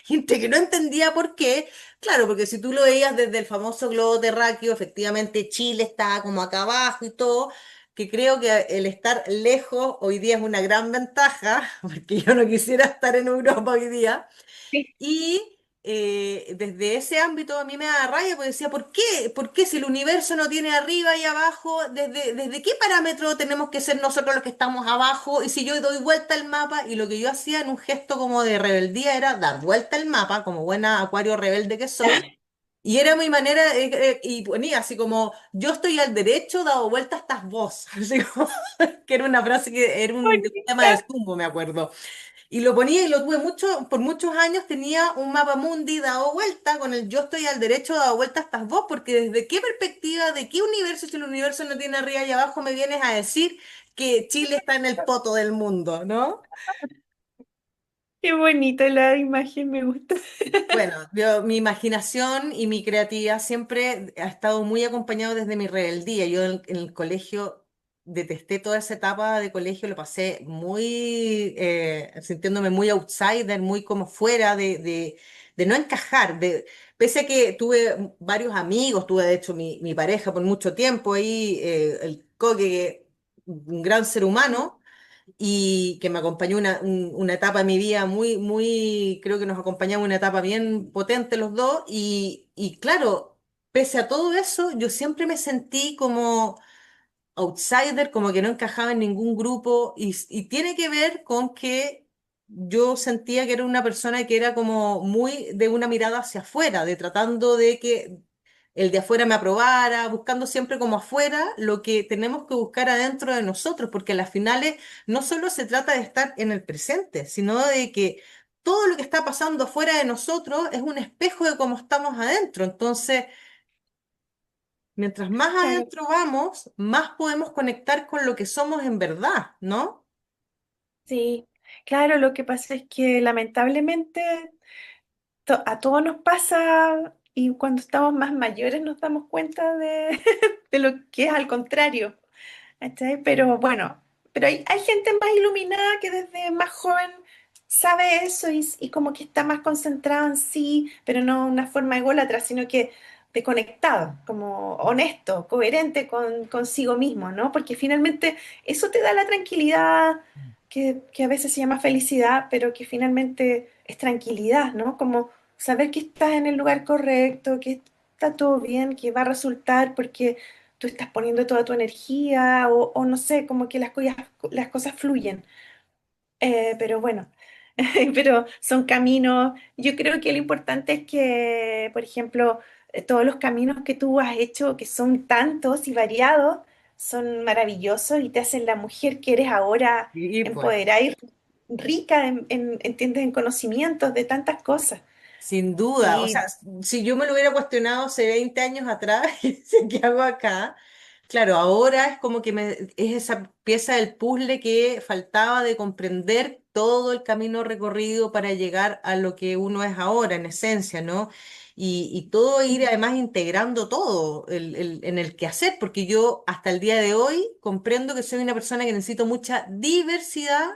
y entre que no entendía por qué. Claro, porque si tú lo veías desde el famoso globo terráqueo, efectivamente Chile estaba como acá abajo y todo, que creo que el estar lejos hoy día es una gran ventaja, porque yo no quisiera estar en Europa hoy día. sí. Y desde ese ámbito a mí me da rabia porque decía, ¿por qué? ¿Por qué si el universo no tiene arriba y abajo? ¿Desde qué parámetro tenemos que ser nosotros los que estamos abajo? Y si yo doy vuelta al mapa, y lo que yo hacía en un gesto como de rebeldía era dar vuelta al mapa, como buena acuario rebelde que soy, y era mi manera, y ponía así como, yo estoy al derecho, dado vuelta estás vos. Así como, que era una frase que era de un tema de Bonita. Zumbo, me acuerdo. Y lo ponía y lo tuve mucho, por muchos años tenía un mapa mundi dado vuelta con el yo estoy al derecho dado vuelta estás vos, porque desde qué perspectiva, de qué universo, si el universo no tiene arriba y abajo, me vienes a decir que Chile está en el poto del mundo, ¿no? Qué bonita la imagen, me gusta. Bueno, mi imaginación y mi creatividad siempre ha estado muy acompañado desde mi rebeldía. Yo en el colegio detesté toda esa etapa de colegio, lo pasé muy, sintiéndome muy outsider, muy como fuera de no encajar. Pese a que tuve varios amigos, tuve de hecho mi pareja por mucho tiempo ahí, el Coque, un gran ser humano y que me acompañó una etapa de mi vida creo que nos acompañamos una etapa bien potente los dos y claro, pese a todo eso, yo siempre me sentí como outsider, como que no encajaba en ningún grupo y tiene que ver con que yo sentía que era una persona que era como muy de una mirada hacia afuera, de tratando de que el de afuera me aprobara, buscando siempre como afuera lo que tenemos que buscar adentro de nosotros, porque a las finales no solo se trata de estar en el presente, sino de que todo lo que está pasando afuera de nosotros es un espejo de cómo estamos adentro. Entonces, mientras más Claro, adentro vamos, más podemos conectar con lo que somos en verdad, ¿no? sí. Claro, lo que pasa es que lamentablemente a todos nos pasa y cuando estamos más mayores nos damos cuenta de, de lo que es al contrario. ¿Cachai? Pero bueno, pero hay gente más iluminada que desde más joven sabe eso y como que está más concentrada en sí, pero no de una forma ególatra, sino que de conectado, como honesto, coherente consigo mismo, ¿no? Porque finalmente eso te da la tranquilidad que a veces se llama felicidad, pero que finalmente es tranquilidad, ¿no? Como saber que estás en el lugar correcto, que está todo bien, que va a resultar porque tú estás poniendo toda tu energía o no sé, como que las cosas fluyen. Pero bueno, pero son caminos. Yo creo que lo importante es que, por ejemplo, todos los caminos que tú has hecho, que son tantos y variados, son maravillosos y te hacen la mujer que eres ahora, Y pues. empoderada y rica ¿entiendes? En conocimientos de tantas cosas. Sin duda, o sea, Y si yo me lo hubiera cuestionado hace 20 años atrás, ¿qué hago acá? Claro, ahora es como que es esa pieza del puzzle que faltaba de comprender todo el camino recorrido para llegar a lo que uno es ahora, en esencia, ¿no? Y todo ir además integrando todo en el quehacer, porque yo hasta el día de hoy comprendo que soy una persona que necesito mucha diversidad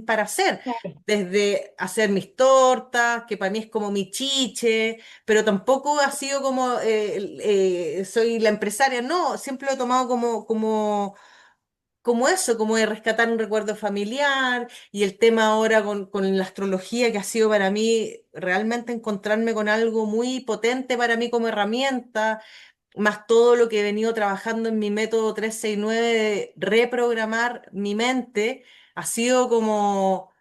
para hacer desde hacer mis tortas, que para mí es como mi chiche, pero tampoco ha sido como soy la empresaria, no, siempre lo he tomado como eso, como de rescatar un recuerdo familiar y el tema ahora con la astrología que ha sido para mí realmente encontrarme con algo muy potente para mí como herramienta, más todo lo que he venido trabajando en mi método 369 de reprogramar mi mente, ha sido como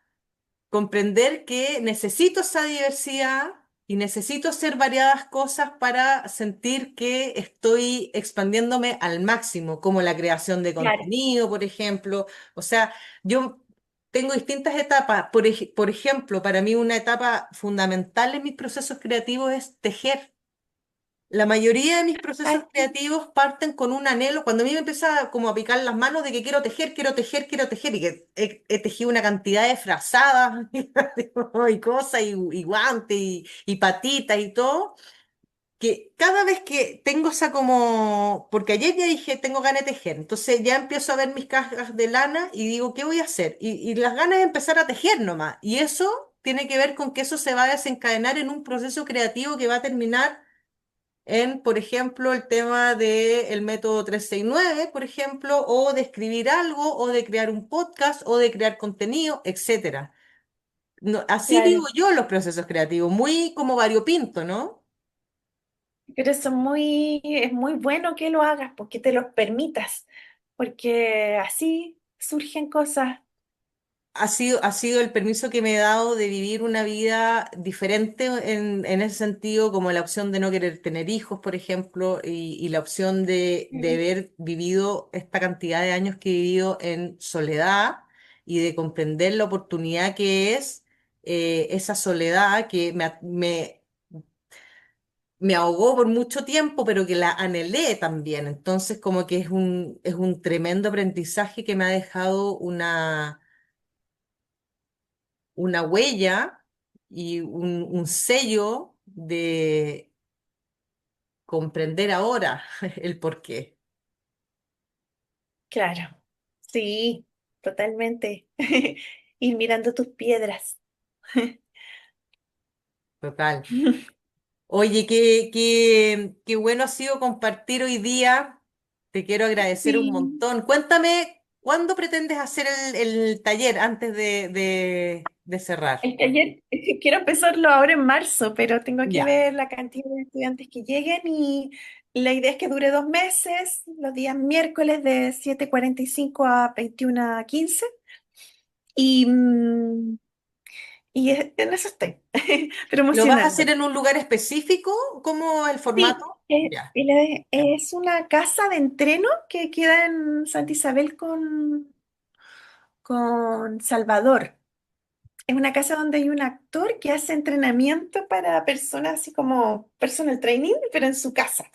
comprender que necesito esa diversidad y necesito hacer variadas cosas para sentir que estoy expandiéndome al máximo, como la creación de claro, contenido, por ejemplo. O sea, yo tengo distintas etapas. Por ejemplo, para mí una etapa fundamental en mis procesos creativos es tejer. La mayoría de mis Ay, procesos creativos parten con un anhelo. Cuando a mí me empieza como a picar las manos de que quiero tejer, quiero tejer, quiero tejer, y que he tejido una cantidad de frazadas y cosas, y guantes, y patitas y todo, que cada vez que tengo esa como, porque ayer ya dije, tengo ganas de tejer, entonces ya empiezo a ver mis cajas de lana y digo, ¿qué voy a hacer? Y las ganas de empezar a tejer nomás. Y eso tiene que ver con que eso se va a desencadenar en un proceso creativo que va a terminar en, por ejemplo, el tema del método 369, por ejemplo, o de escribir algo, o de crear un podcast, o de crear contenido, etcétera. Así vivo claro. yo los procesos creativos, muy como variopinto, ¿no? Pero eso es muy bueno que lo hagas, porque te los permitas, porque así surgen cosas. Ha sido el permiso que me he dado de vivir una vida diferente en ese sentido, como la opción de no querer tener hijos, por ejemplo, y la opción de Mm. haber vivido esta cantidad de años que he vivido en soledad y de comprender la oportunidad que es esa soledad que me ahogó por mucho tiempo, pero que la anhelé también. Entonces, como que es un tremendo aprendizaje que me ha dejado una huella y un sello de comprender ahora el porqué. Claro, sí, totalmente. Ir mirando tus piedras. Total. Oye, qué bueno ha sido compartir hoy día. Te quiero agradecer un Sí, montón. Cuéntame, ¿cuándo pretendes hacer el taller antes de cerrar? el taller, quiero empezarlo ahora en marzo, pero tengo que Ya, ver la cantidad de estudiantes que lleguen y la idea es que dure 2 meses, los días miércoles de 7:45 a 21:15 y, en eso estoy, ¿lo vas a hacer promocionando. en un lugar específico? ¿Cómo el Sí, formato? Ya, es una casa de entreno que queda en Santa Isabel con Salvador. Es una casa donde hay un actor que hace entrenamiento para personas así como personal training, pero en su casa.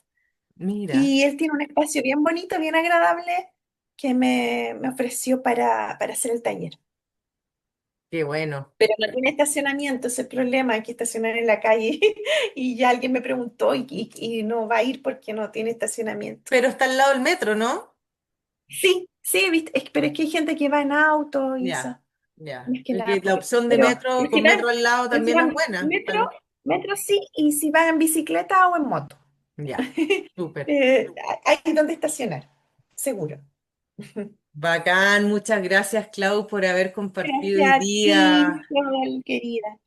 mira, Y él tiene un espacio bien bonito, bien agradable, que me ofreció para hacer el taller. qué bueno. Pero no tiene estacionamiento, ese es el problema, hay que estacionar en la calle. Y ya alguien me preguntó y no va a ir porque no tiene estacionamiento. Pero está al lado del metro, ¿no? Sí, sí, viste, pero es que hay gente que va en auto y eso, Ya, ya. más que Porque nada la por eso. opción de Pero metro con metro al lado pero si también es van buena. metro sí, y si van en bicicleta o en moto. Ya, súper. Hay donde estacionar, seguro. Bacán, muchas gracias, Clau, por haber compartido hoy Gracias a ti, día. Nicole, querida.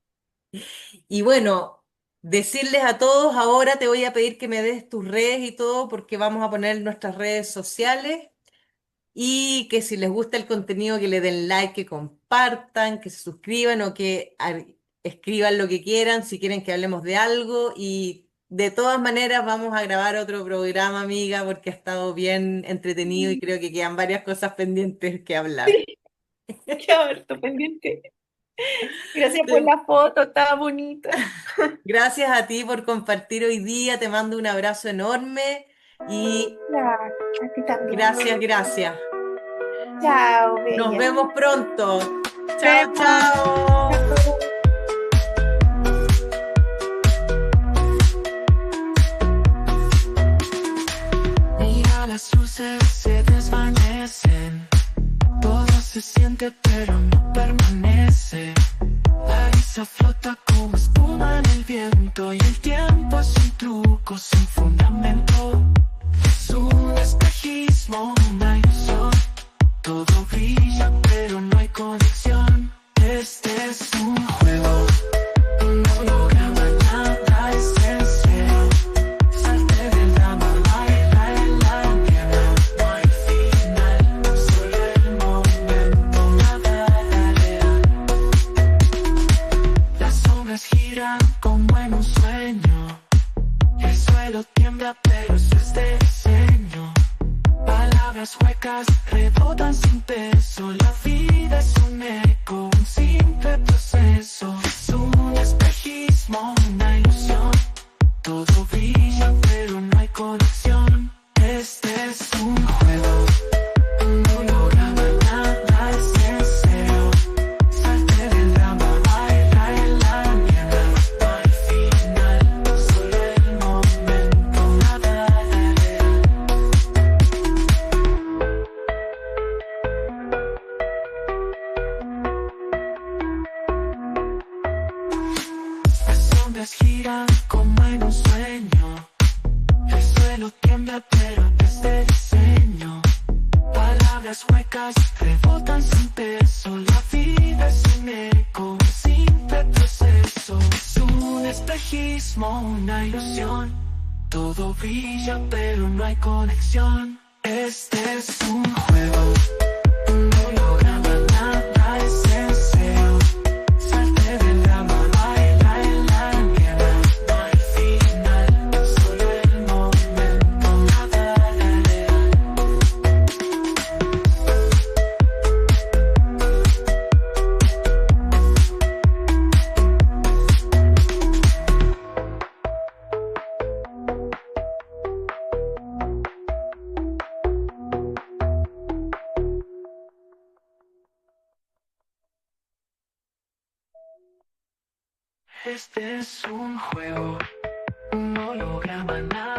Y bueno, decirles a todos, ahora te voy a pedir que me des tus redes y todo, porque vamos a poner nuestras redes sociales. Y que si les gusta el contenido, que le den like, que compartan, que se suscriban o que escriban lo que quieran, si quieren que hablemos de algo. Y de todas maneras vamos a grabar otro programa, amiga, porque ha estado bien entretenido y creo que quedan varias cosas pendientes que hablar. Sí, qué harto pendiente. Gracias por la foto, estaba bonita. Gracias a ti por compartir hoy día, te mando un abrazo enorme y Ya, a ti también. gracias, gracias. Chao, Nos bella. vemos pronto. Chao, Vemos. chao. Chao. Mira, las luces se desvanecen. Todo se siente pero no permanece. La brisa flota como espuma en el viento y el tiempo es un truco sin fundamento. Es un espejismo, una ilusión. Todo brilla pero no hay conexión. Este es un juego, un holograma, nada es en serio. Salte del drama, baila en la niebla. No hay final, solo el momento, nada real. Las sombras giran como en un sueño. El suelo tiembla pero eso es diseño. Palabras Palabras huecas rebotan sin peso. La vida es un eco, un simple proceso. Es un espejismo, una ilusión. Todo brilla pero no hay conexión. Este es un juego, un holograma, nada es en serio. Salte del drama, baila en la niebla. No hay final, solo el momento, nada de real. Las sombras giran como en un sueño. El suelo tiembla pero desde diseño. Palabras huecas rebotan sin peso. La vida es un eco, un simple proceso. Es un espejismo, una ilusión. Todo brilla pero no hay conexión. Este es un juego, un holograma, nada es en serio. Salte del drama, baila en la niebla. No hay final, solo el momento, nada de real. Este es un juego, un holograma, nada